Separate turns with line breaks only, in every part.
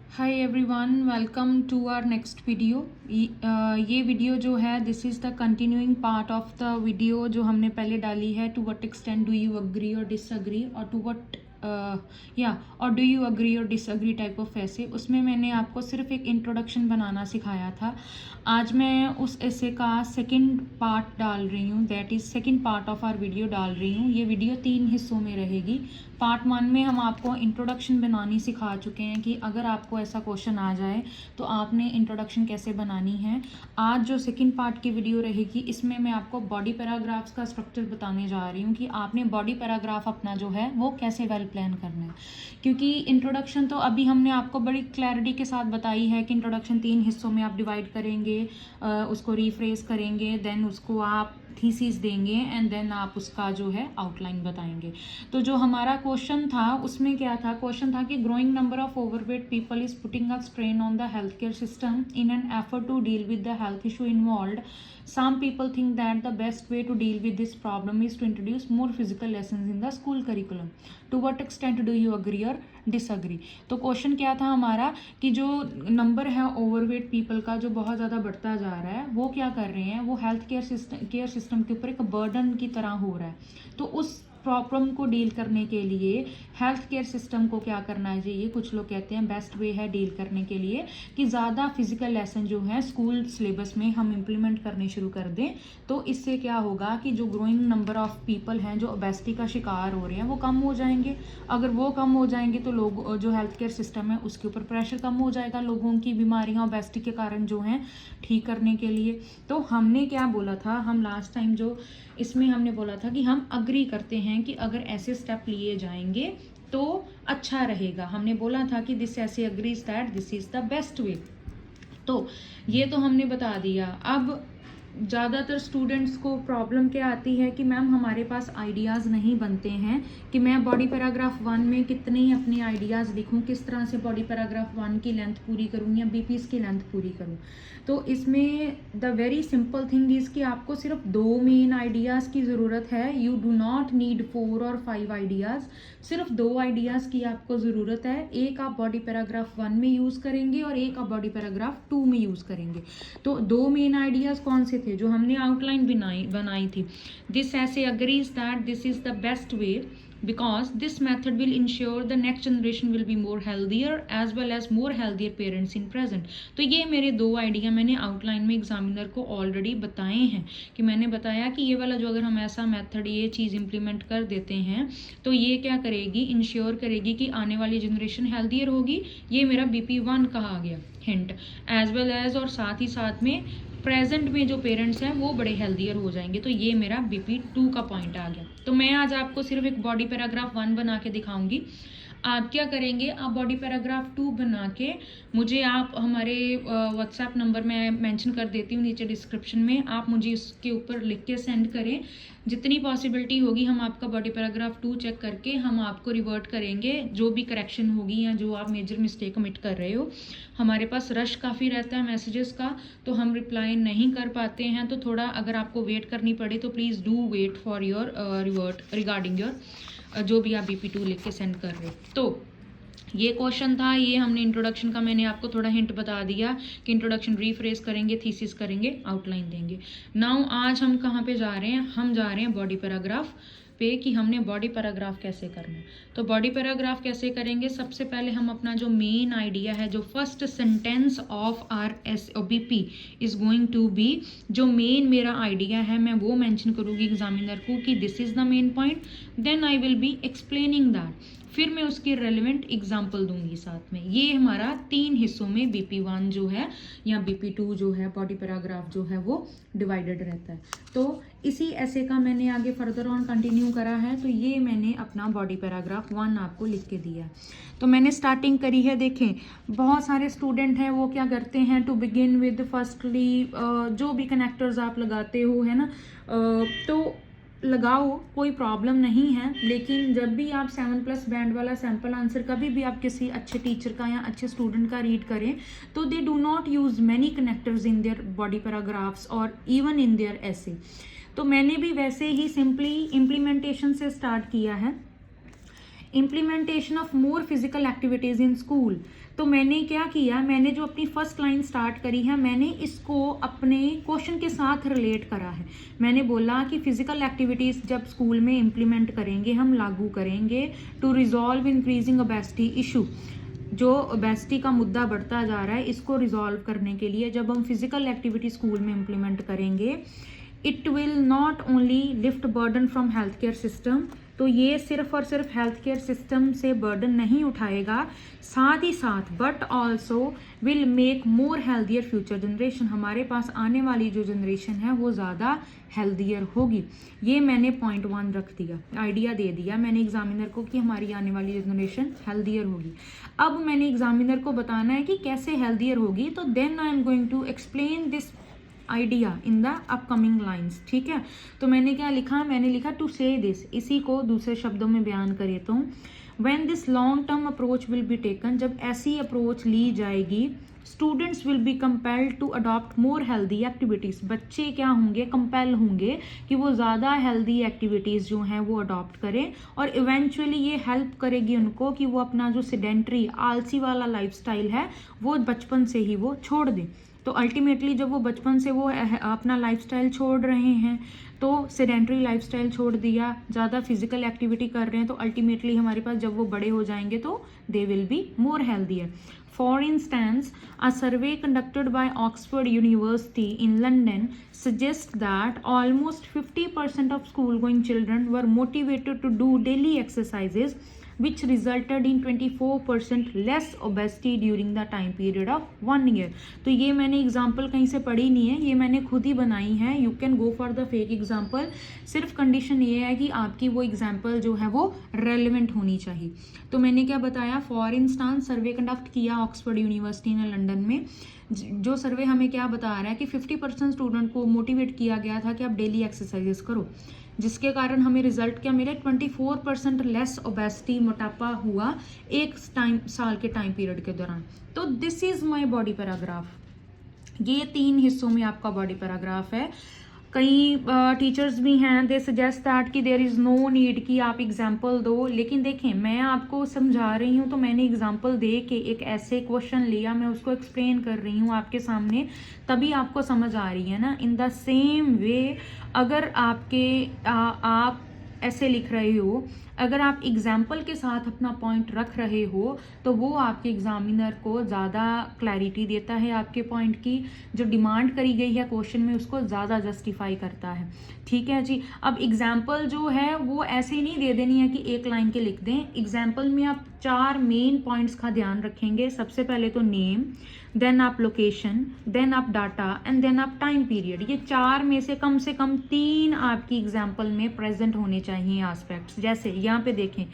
Hi everyone, welcome to our next video. ये video जो है this is the continuing part of the video जो हमने पहले डाली है। To what extent do you agree और डिसअग्री, और टू व्हाट और डू यू अग्री और डिसअग्री टाइप ऑफ ऐसे। उसमें मैंने आपको सिर्फ एक इंट्रोडक्शन बनाना सिखाया था। आज मैं उस ऐसे का सेकंड पार्ट डाल रही हूँ, that is second part of our video डाल रही हूँ। ये वीडियो 3 हिस्सों में रहेगी। पार्ट 1 में हम आपको इंट्रोडक्शन बनानी सिखा चुके हैं कि अगर आपको ऐसा क्वेश्चन आ जाए तो आपने इंट्रोडक्शन कैसे बनानी है। आज जो सेकंड पार्ट की वीडियो रहेगी इसमें मैं आपको बॉडी पैराग्राफ्स का स्ट्रक्चर बताने जा रही हूँ कि आपने बॉडी पैराग्राफ अपना जो है वो कैसे वेल प्लान करना है। क्योंकि इंट्रोडक्शन तो अभी हमने आपको बड़ी क्लैरिटी के साथ बताई है कि इंट्रोडक्शन 3 हिस्सों में आप डिवाइड करेंगे, उसको रिफ्रेज करेंगे, देन उसको आप थीसिस देंगे एंड देन आप उसका जो है आउटलाइन बताएंगे। तो जो हमारा क्वेश्चन था उसमें क्या था, क्वेश्चन था कि growing number of overweight people is putting a strain on the health care system in an effort to deal with the health issue involved. Some people think that the best way to deal with this problem is to introduce more physical lessons in the school curriculum. To what extent do you agree or disagree? तो question क्या था हमारा कि जो number है overweight people का जो बहुत ज़्यादा बढ़ता जा रहा है वो क्या कर रहे हैं, वो हेल्थ केयर सिस्टम के ऊपर एक बर्डन की तरह हो रहा है। तो उस प्रॉब्लम को डील करने के लिए हेल्थ केयर सिस्टम को क्या करना चाहिए, कुछ लोग कहते हैं बेस्ट वे है डील करने के लिए कि ज़्यादा फिजिकल लेसन जो है स्कूल सिलेबस में हम इम्प्लीमेंट करने शुरू कर दें। तो इससे क्या होगा कि जो ग्रोइंग नंबर ऑफ पीपल हैं जो ओबेसिटी का शिकार हो रहे हैं वो कम हो जाएंगे। अगर वो कम हो जाएंगे तो लोग जो हेल्थ केयर सिस्टम है उसके ऊपर प्रेशर कम हो जाएगा लोगों की बीमारियाँ ओबेसिटी के कारण जो हैं ठीक करने के लिए। तो हमने क्या बोला था, हम लास्ट टाइम जो इसमें हमने बोला था कि हम अग्री करते हैं कि अगर ऐसे स्टेप लिए जाएंगे तो अच्छा रहेगा। हमने बोला था कि दिस ऐसे agrees that this is the best way. तो ये तो हमने बता दिया। अब ज़्यादातर स्टूडेंट्स को प्रॉब्लम क्या आती है कि मैम हमारे पास आइडियाज़ नहीं बनते हैं कि मैं बॉडी पैराग्राफ 1 में कितने अपने आइडियाज़ लिखूं, किस तरह से बॉडी पैराग्राफ 1 की लेंथ पूरी करूं या बीपीस की लेंथ पूरी करूं। तो इसमें the very simple thing is कि आपको सिर्फ 2 मेन आइडियाज़ की ज़रूरत है। यू डू नॉट नीड 4 और 5 आइडियाज़, सिर्फ 2 आइडियाज़ की आपको ज़रूरत है। एक आप बॉडी पैराग्राफ 1 में यूज़ करेंगे और एक आप बॉडी पैराग्राफ 2 में यूज़ करेंगे। तो 2 मेन आइडियाज़ कौन से थे जो हमने आउटलाइन बनाई थी। दिस ऐसे agrees that this is the best way because this method will ensure the next generation will be more healthier as well as more healthier parents in present. तो ये मेरे 2 आइडिया मैंने आउटलाइन में examiner को already बताए हैं कि मैंने बताया कि ये वाला जो अगर हम ऐसा मेथड ये चीज़ इंप्लीमेंट कर देते हैं तो ये क्या करेगी, इंश्योर करेगी कि आने वाली जनरेशन हेल्थियर होगी। ये मेरा BP1 कहा गया हिंट, एज वेल एज और साथ ही साथ में प्रेजेंट में जो पेरेंट्स हैं वो बड़े हेल्दियर हो जाएंगे। तो ये मेरा BP2 का पॉइंट आ गया। तो मैं आज आपको सिर्फ एक बॉडी पैराग्राफ 1 बना के दिखाऊंगी। आप क्या करेंगे, आप बॉडी पैराग्राफ 2 बना के मुझे आप हमारे व्हाट्सएप नंबर मैं मेंशन कर देती हूँ नीचे डिस्क्रिप्शन में, आप मुझे उसके ऊपर लिख के सेंड करें। जितनी पॉसिबिलिटी होगी हम आपका बॉडी पैराग्राफ 2 चेक करके हम आपको रिवर्ट करेंगे जो भी करेक्शन होगी या जो आप मेजर मिस्टेक कमिट कर रहे हो। हमारे पास रश काफ़ी रहता है मैसेजेस का तो हम रिप्लाई नहीं कर पाते हैं। तो थोड़ा अगर आपको वेट करनी पड़े तो please do wait for your revert regarding your जो भी आप BP2 लिख के सेंड कर रहे हो। तो ये क्वेश्चन था, ये हमने इंट्रोडक्शन का मैंने आपको थोड़ा हिंट बता दिया कि इंट्रोडक्शन रिफ्रेज करेंगे, थीसिस करेंगे, आउटलाइन देंगे। नाउ आज हम कहाँ पे जा रहे हैं, हम जा रहे हैं बॉडी पैराग्राफ पे कि हमने बॉडी पैराग्राफ कैसे करना है। तो बॉडी पैराग्राफ कैसे करेंगे, सबसे पहले हम अपना जो मेन आइडिया है, जो first sentence of our BP is going to be, जो मेन मेरा आइडिया है मैं वो मेंशन करूँगी एग्जामिनर को कि this is the main point, then I will be explaining that, फिर मैं उसकी रेलिवेंट एग्जाम्पल दूंगी साथ में। ये हमारा 3 हिस्सों में BP1 जो है या BP2 जो है बॉडी पैराग्राफ जो है वो डिवाइडेड रहता है। तो इसी ऐसे का मैंने आगे फर्दर ऑन कंटिन्यू करा है। तो ये मैंने अपना बॉडी पैराग्राफ 1 आपको लिख के दिया है। तो मैंने स्टार्टिंग करी है। देखें बहुत सारे स्टूडेंट हैं वो क्या करते हैं, टू बिगिन विद फर्स्टली जो भी कनेक्टर्स आप लगाते हो है ना, तो लगाओ, कोई प्रॉब्लम नहीं है। लेकिन जब भी आप 7+ बैंड वाला सैम्पल आंसर कभी भी आप किसी अच्छे टीचर का या अच्छे स्टूडेंट का रीड करें तो they do not use many connectors in their body paragraphs और इवन इन देयर ऐसे। तो मैंने भी वैसे ही सिंपली इम्प्लीमेंटेशन से स्टार्ट किया है। Implementation of more physical activities in school. तो मैंने क्या किया, मैंने जो अपनी फर्स्ट लाइन स्टार्ट करी है, मैंने इसको अपने क्वेश्चन के साथ रिलेट करा है। मैंने बोला कि फिजिकल एक्टिविटीज़ जब स्कूल में इम्प्लीमेंट करेंगे, हम लागू करेंगे to resolve increasing obesity issue, जो ओबेसिटी का मुद्दा बढ़ता जा रहा है, इसको रिजॉल्व करने के लिए जब हम फिजिकल एक्टिविटी स्कूल में इम्प्लीमेंट करेंगे, it will not only lift burden from health care system. तो ये सिर्फ और सिर्फ हेल्थ केयर सिस्टम से बर्डन नहीं उठाएगा, साथ ही साथ but also will make more healthier future generation. हमारे पास आने वाली जो जनरेशन है वो ज़्यादा हेल्दियर होगी। ये मैंने पॉइंट 1 रख दिया, आइडिया दे दिया मैंने एग्जामिनर को कि हमारी आने वाली जनरेशन हेल्दियर होगी। अब मैंने एग्जामिनर को बताना है कि कैसे हेल्दियर होगी, तो then I am going to explain this idea in the upcoming lines. ठीक है, तो मैंने क्या लिखा, मैंने लिखा टू से दिस, इसी को दूसरे शब्दों में बयान करे तो when this long term approach will be taken, जब ऐसी अप्रोच ली जाएगी, students will be compelled to adopt more healthy activities. बच्चे क्या होंगे, कंपेल होंगे कि वो ज़्यादा हेल्दी एक्टिविटीज़ जो हैं वो अडॉप्ट करें, और इवेंचुअली ये हेल्प करेगी उनको कि वो अपना जो सेडेंट्री आलसी वाला लाइफस्टाइल है वो बचपन से ही वो छोड़ दें। तो अल्टीमेटली जब वो बचपन से वो अपना लाइफस्टाइल छोड़ रहे हैं, तो सेडेंट्री लाइफस्टाइल छोड़ दिया, ज़्यादा फिजिकल एक्टिविटी कर रहे हैं, तो अल्टीमेटली हमारे पास जब वो बड़े हो जाएंगे तो they will be more healthier. For instance, a survey conducted by Oxford University in London suggests that almost 50% of school-going children were motivated to do daily exercises, which resulted in 24% less obesity during the time period of 1 year. तो ये मैंने example कहीं से पढ़ी नहीं है, ये मैंने खुद ही बनाई है। You can go for the fake example, सिर्फ कंडीशन ये है कि आपकी वो एग्जाम्पल जो है वो रेलिवेंट होनी चाहिए। तो मैंने क्या बताया, फॉर इंस्टांस सर्वे कंडक्ट किया ऑक्सफोर्ड यूनिवर्सिटी ने लंदन में, जो सर्वे हमें क्या बता रहा है कि 50% स्टूडेंट को मोटिवेट किया गया था कि आप डेली एक्सरसाइजेस करो, जिसके कारण हमें रिजल्ट क्या मिले, 24% लेस ओबेसिटी, मोटापा हुआ एक साल के टाइम पीरियड के दौरान। तो this is my body paragraph. ये 3 हिस्सों में आपका बॉडी पैराग्राफ है। कई टीचर्स भी हैं, दे सजेस्ट दैट कि देयर इज़ नो नीड कि आप एग्जाम्पल दो, लेकिन देखें मैं आपको समझा रही हूँ, तो मैंने एग्जाम्पल दे के एक ऐसे क्वेश्चन लिया, मैं उसको एक्सप्लेन कर रही हूँ आपके सामने, तभी आपको समझ आ रही है ना। इन द सेम वे अगर आप ऐसे लिख रहे हो, अगर आप एग्जाम्पल के साथ अपना पॉइंट रख रहे हो, तो वो आपके एग्जामिनर को ज़्यादा क्लैरिटी देता है, आपके पॉइंट की जो डिमांड करी गई है क्वेश्चन में उसको ज़्यादा जस्टिफाई करता है। ठीक है जी। अब एग्जाम्पल जो है वो ऐसे ही नहीं दे देनी है कि एक लाइन के लिख दें। एग्जाम्पल में आप 4 मेन पॉइंट्स का ध्यान रखेंगे। सबसे पहले तो नेम, देन आप लोकेशन, देन आप डाटा एंड देन आप टाइम पीरियड। ये 4 में से कम 3 आपकी एग्जाम्पल में प्रेजेंट होने चाहिए एस्पेक्ट्स। जैसे यहाँ पे देखें,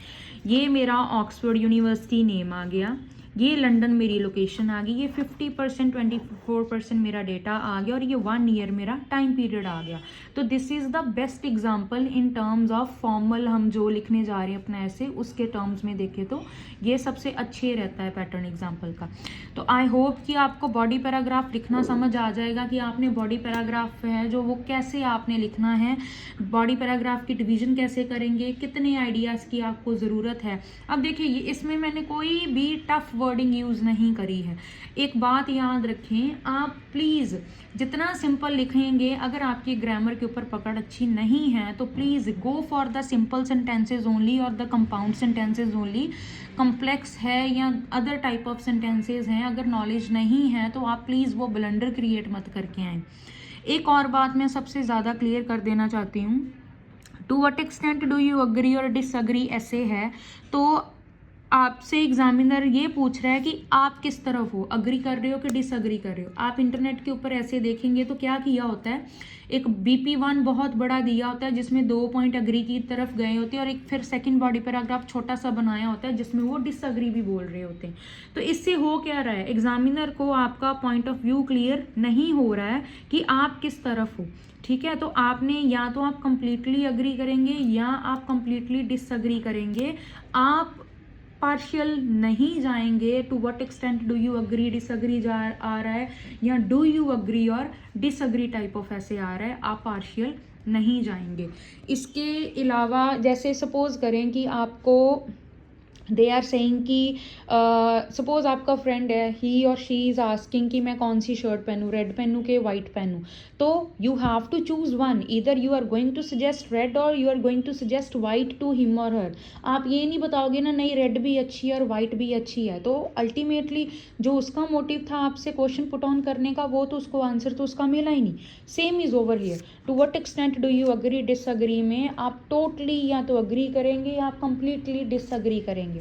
ये मेरा ऑक्सफोर्ड यूनिवर्सिटी नेम आ गया, ये लंदन मेरी लोकेशन आ गई, ये 50% 24% मेरा डेटा आ गया, और ये 1 ईयर मेरा टाइम पीरियड आ गया। तो this is the best example in terms of formal, हम जो लिखने जा रहे हैं अपना ऐसे, उसके टर्म्स में देखें तो ये सबसे अच्छे रहता है पैटर्न एग्जाम्पल का। तो आई होप कि आपको बॉडी पैराग्राफ लिखना समझ आ जाएगा कि आपने बॉडी पैराग्राफ है जो वो कैसे आपने लिखना है, बॉडी पैराग्राफ की डिवीजन कैसे करेंगे, कितने आइडियाज़ की आपको ज़रूरत है। अब देखिए, ये इसमें मैंने कोई भी टफ वर्डिंग यूज़ नहीं करी है। एक बात याद रखें, आप प्लीज़ जितना सिंपल लिखेंगे, अगर आपकी ग्रामर के ऊपर पकड़ अच्छी नहीं है तो please go for the simple sentences only और the compound sentences only. Complex है या अदर टाइप ऑफ सेंटेंसेज हैं, अगर नॉलेज नहीं है तो आप प्लीज़ वो ब्लंडर क्रिएट मत करके आएँ। एक और बात मैं सबसे ज़्यादा क्लियर कर देना चाहती हूँ, to what extent do you agree और डिसअग्री ऐसे है, तो आपसे एग्जामिनर ये पूछ रहा है कि आप किस तरफ हो, अग्री कर रहे हो कि डिसअग्री कर रहे हो। आप इंटरनेट के ऊपर ऐसे देखेंगे तो क्या किया होता है, एक BP1 बहुत बड़ा दिया होता है जिसमें 2 पॉइंट अग्री की तरफ गए होते हैं, और एक फिर सेकंड बॉडी पैराग्राफ छोटा सा बनाया होता है जिसमें वो डिसअग्री भी बोल रहे होते हैं। तो इससे हो क्या रहा है, एग्जामिनर को आपका पॉइंट ऑफ व्यू क्लियर नहीं हो रहा है कि आप किस तरफ हो। ठीक है, तो आपने या तो आप कंप्लीटली अग्री करेंगे या आप कंप्लीटली डिसअग्री करेंगे। आप पार्शियल नहीं जाएंगे, to what extent do you agree disagree आ रहा है, या डू यू अग्री और डिसअग्री टाइप ऑफ ऐसे आ रहा है, आप पार्शियल नहीं जाएंगे। इसके अलावा जैसे सपोज करें कि आपको दे आर सेइंग कि सपोज आपका फ्रेंड है, ही और शी इज़ आस्किंग कि मैं कौन सी शर्ट पहनूँ, रेड पहनूँ कि वाइट पहनूँ, तो you have to choose one, इधर you are going to suggest red और you are going to suggest white to him और हर। आप ये नहीं बताओगे ना नहीं रेड भी अच्छी है और वाइट भी अच्छी है, तो अल्टीमेटली जो उसका मोटिव था आपसे क्वेश्चन पुट ऑन करने का, वो तो उसको आंसर तो उसका मिला ही नहीं। Same is over here, to what extent do you agree disagree में आप टोटली या तो अग्री करेंगे या आप कंप्लीटली डिसअग्री करेंगे।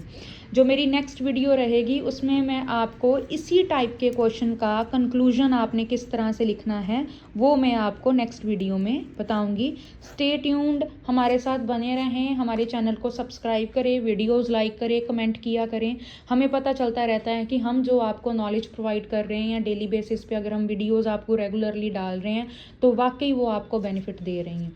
जो मेरी नेक्स्ट वीडियो रहेगी उसमें मैं आपको इसी टाइप के क्वेश्चन का कंक्लूजन आपने किस तरह से लिखना है वो मैं आपको नेक्स्ट वीडियो में बताऊंगी। स्टे ट्यून्ड, हमारे साथ बने रहें, हमारे चैनल को सब्सक्राइब करें, वीडियोस लाइक करें, कमेंट किया करें। हमें पता चलता रहता है कि हम जो आपको नॉलेज प्रोवाइड कर रहे हैं या डेली बेसिस पे अगर हम वीडियोस आपको रेगुलरली डाल रहे हैं तो वाकई वो आपको बेनिफिट दे रही हैं।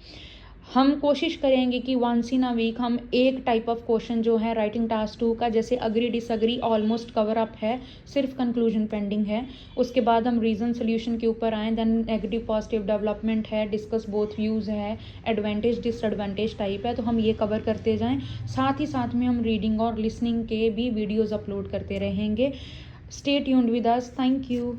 हम कोशिश करेंगे कि वंस इन अ वीक हम एक टाइप ऑफ क्वेश्चन जो है राइटिंग टास्क 2 का, जैसे agree disagree almost cover up है, सिर्फ कंक्लूजन पेंडिंग है। उसके बाद हम रीज़न सोल्यूशन के ऊपर आएँ, देन नेगेटिव पॉजिटिव डेवलपमेंट है, डिस्कस बोथ व्यूज़ है, एडवांटेज डिसएडवांटेज टाइप है, तो हम ये कवर करते जाएँ। साथ ही साथ में हम रीडिंग और लिसनिंग के भी वीडियोज़ अपलोड करते रहेंगे। Stay tuned with us, thank you.